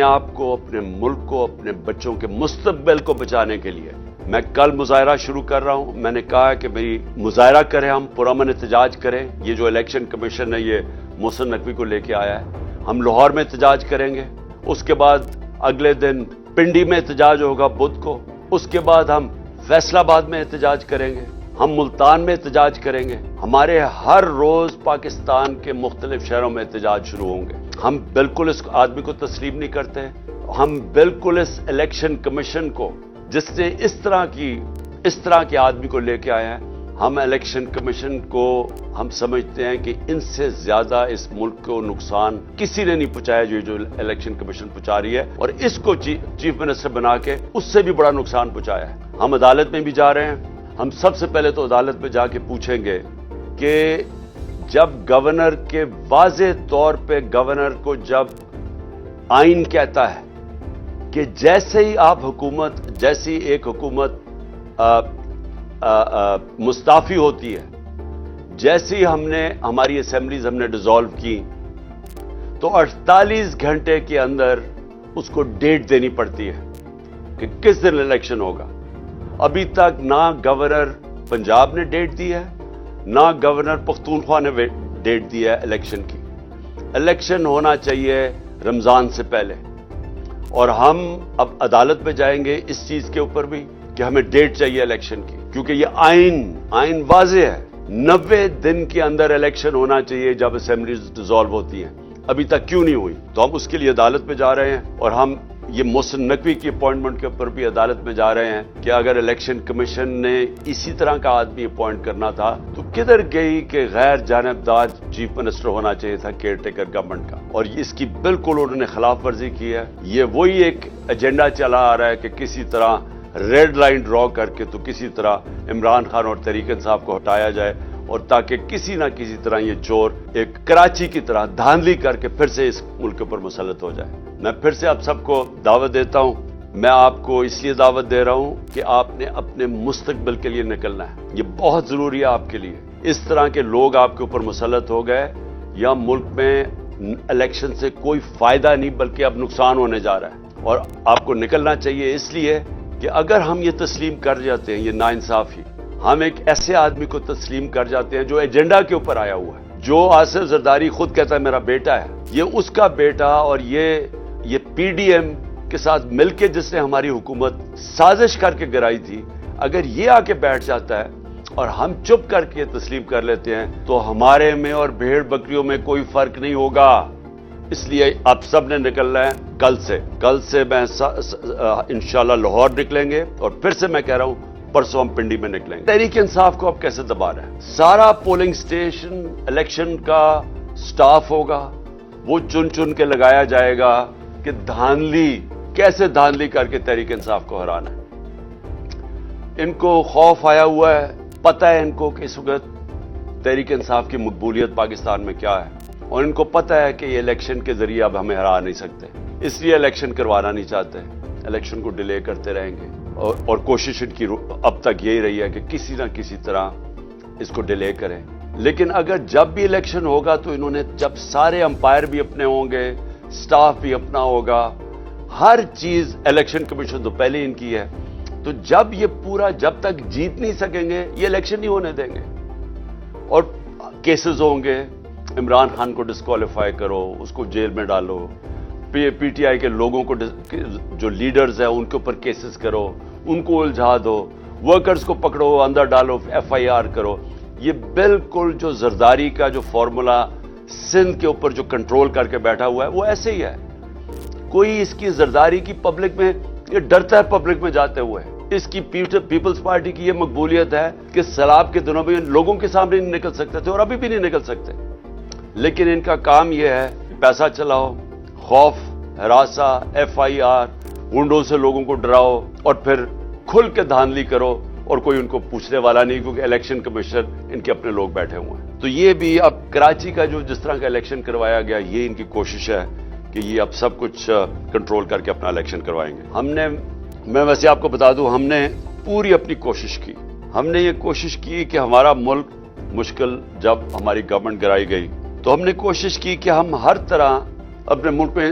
آپ کو، اپنے ملک کو، اپنے بچوں کے مستقبل کو بچانے کے لیے میں کل مظاہرہ شروع کر رہا ہوں۔ میں نے کہا کہ میری مظاہرہ کریں، ہم پرامن احتجاج کریں۔ یہ جو الیکشن کمیشن ہے یہ محسن نقوی کو لے کے آیا ہے، ہم لاہور میں احتجاج کریں گے، اس کے بعد اگلے دن پنڈی میں احتجاج ہوگا بدھ کو، اس کے بعد ہم فیصل آباد میں احتجاج کریں گے، ہم ملتان میں احتجاج کریں گے۔ ہمارے ہر روز پاکستان کے مختلف شہروں میں احتجاج شروع ہوں گے۔ ہم بالکل اس آدمی کو تسلیم نہیں کرتے، ہم بالکل اس الیکشن کمیشن کو، جس نے اس طرح کے آدمی کو لے کے آیا ہے، ہم الیکشن کمیشن کو ہم سمجھتے ہیں کہ ان سے زیادہ اس ملک کو نقصان کسی نے نہیں پہنچایا جو الیکشن کمیشن پہنچا رہی ہے، اور اس کو چیف منسٹر بنا کے اس سے بھی بڑا نقصان پہنچایا ہے۔ ہم عدالت میں بھی جا رہے ہیں، ہم سب سے پہلے تو عدالت میں جا کے پوچھیں گے کہ جب گورنر کے واضح طور پہ گورنر کو جب آئین کہتا ہے کہ جیسے ہی جیسی ایک حکومت مستعفی ہوتی ہے، جیسے ہی ہماری اسمبلیز ہم نے ڈیزالو کی تو 48 گھنٹے کے اندر اس کو ڈیٹ دینی پڑتی ہے کہ کس دن الیکشن ہوگا۔ ابھی تک نہ گورنر پنجاب نے ڈیٹ دی ہے، نہ گورنر پختونخوا نے ڈیٹ دی ہے الیکشن کی۔ الیکشن ہونا چاہیے رمضان سے پہلے، اور ہم اب عدالت میں جائیں گے اس چیز کے اوپر بھی کہ ہمیں ڈیٹ چاہیے الیکشن کی، کیونکہ یہ آئین واضح ہے، 90 دن کے اندر الیکشن ہونا چاہیے جب اسمبلیز ڈیزالو ہوتی ہیں۔ ابھی تک کیوں نہیں ہوئی؟ تو ہم اس کے لیے عدالت میں جا رہے ہیں، اور ہم یہ محسن نقوی کی اپوائنٹمنٹ کے اوپر بھی عدالت میں جا رہے ہیں کہ اگر الیکشن کمیشن نے اسی طرح کا آدمی اپوائنٹ کرنا تھا تو کدھر گئی کہ غیر جانبدار چیف منسٹر ہونا چاہیے تھا کیئر ٹیکر گورنمنٹ کا، اور اس کی بالکل انہوں نے خلاف ورزی کی ہے۔ یہ وہی ایک ایجنڈا چلا آ رہا ہے کہ کسی طرح ریڈ لائن ڈرا کر کے تو کسی طرح عمران خان اور تحریک انصاف کو ہٹایا جائے، اور تاکہ کسی نہ کسی طرح یہ چور ایک کراچی کی طرح دھاندلی کر کے پھر سے اس ملک پر مسلط ہو جائے۔ میں پھر سے آپ سب کو دعوت دیتا ہوں، میں آپ کو اس لیے دعوت دے رہا ہوں کہ آپ نے اپنے مستقبل کے لیے نکلنا ہے، یہ بہت ضروری ہے آپ کے لیے۔ اس طرح کے لوگ آپ کے اوپر مسلط ہو گئے، یا ملک میں الیکشن سے کوئی فائدہ نہیں بلکہ اب نقصان ہونے جا رہا ہے، اور آپ کو نکلنا چاہیے اس لیے کہ اگر ہم یہ تسلیم کر جاتے ہیں، یہ ناانصافی، ہم ایک ایسے آدمی کو تسلیم کر جاتے ہیں جو ایجنڈا کے اوپر آیا ہوا ہے، جو آصف زرداری خود کہتا ہے میرا بیٹا ہے، یہ اس کا بیٹا، اور یہ پی ڈی ایم کے ساتھ مل کے جس نے ہماری حکومت سازش کر کے گرائی تھی، اگر یہ آ کے بیٹھ جاتا ہے اور ہم چپ کر کے تسلیم کر لیتے ہیں تو ہمارے میں اور بھیڑ بکریوں میں کوئی فرق نہیں ہوگا۔ اس لیے آپ سب نے نکلنا ہے کل سے میں انشاءاللہ لاہور نکلیں گے، اور پھر سے میں کہہ رہا ہوں پرسوں ہم پنڈی میں نکلیں گے۔ تحریک انصاف کو اب کیسے دبا رہے ہیں؟ سارا پولنگ سٹیشن الیکشن کا سٹاف ہوگا، وہ چن کے لگایا جائے گا کہ کیسے دھاندلی کر کے تحریک انصاف کو ہرانا ہے۔ ان کو خوف آیا ہوا ہے، پتہ ہے ان کو کہ اس وقت تحریک انصاف کی مقبولیت پاکستان میں کیا ہے، اور ان کو پتہ ہے کہ یہ الیکشن کے ذریعے اب ہمیں ہرا نہیں سکتے، اس لیے الیکشن کروانا نہیں چاہتے، الیکشن کو ڈیلے کرتے رہیں گے، اور کوشش ان کی اب تک یہی رہی ہے کہ کسی نہ کسی طرح اس کو ڈیلے کریں۔ لیکن اگر جب بھی الیکشن ہوگا تو انہوں نے جب سارے امپائر بھی اپنے ہوں گے، سٹاف بھی اپنا ہوگا، ہر چیز الیکشن کمیشن تو پہلے ان کی ہے، تو جب تک جیت نہیں سکیں گے یہ الیکشن نہیں ہونے دیں گے، اور کیسز ہوں گے، عمران خان کو ڈسکوالیفائی کرو، اس کو جیل میں ڈالو، پی ٹی آئی کے لوگوں کو جو لیڈرز ہیں ان کے اوپر کیسز کرو، ان کو الجھا دو، ورکرز کو پکڑو اندر ڈالو، ایف آئی آر کرو۔ یہ بالکل جو زرداری کا جو فارمولا سندھ کے اوپر جو کنٹرول کر کے بیٹھا ہوا ہے وہ ایسے ہی ہے۔ کوئی اس کی زرداری کی پبلک میں، یہ ڈرتا ہے پبلک میں جاتے ہوئے۔ اس کی پیپلز پارٹی کی یہ مقبولیت ہے کہ سیلاب کے دنوں میں لوگوں کے سامنے نہیں نکل سکتے تھے، اور ابھی بھی نہیں نکل سکتے، لیکن ان کا کام یہ ہے کہ پیسہ چلاؤ، خوف، ہراساں، ایف آئی آر، گنڈوں سے لوگوں کو ڈراؤ، اور پھر کھل کے دھاندلی کرو، اور کوئی ان کو پوچھنے والا نہیں، کیونکہ الیکشن کمیشن ان کے اپنے لوگ بیٹھے ہوئے ہیں۔ تو یہ بھی اب کراچی کا جو جس طرح کا الیکشن کروایا گیا، یہ ان کی کوشش ہے کہ یہ اب سب کچھ کنٹرول کر کے اپنا الیکشن کروائیں گے۔ میں ویسے آپ کو بتا دوں، ہم نے پوری اپنی کوشش کی، ہم نے یہ کوشش کی کہ ہمارا ملک مشکل جب ہماری گورنمنٹ گرائی گئی تو ہم نے کوشش کی کہ ہم ہر طرح اپنے ملک میں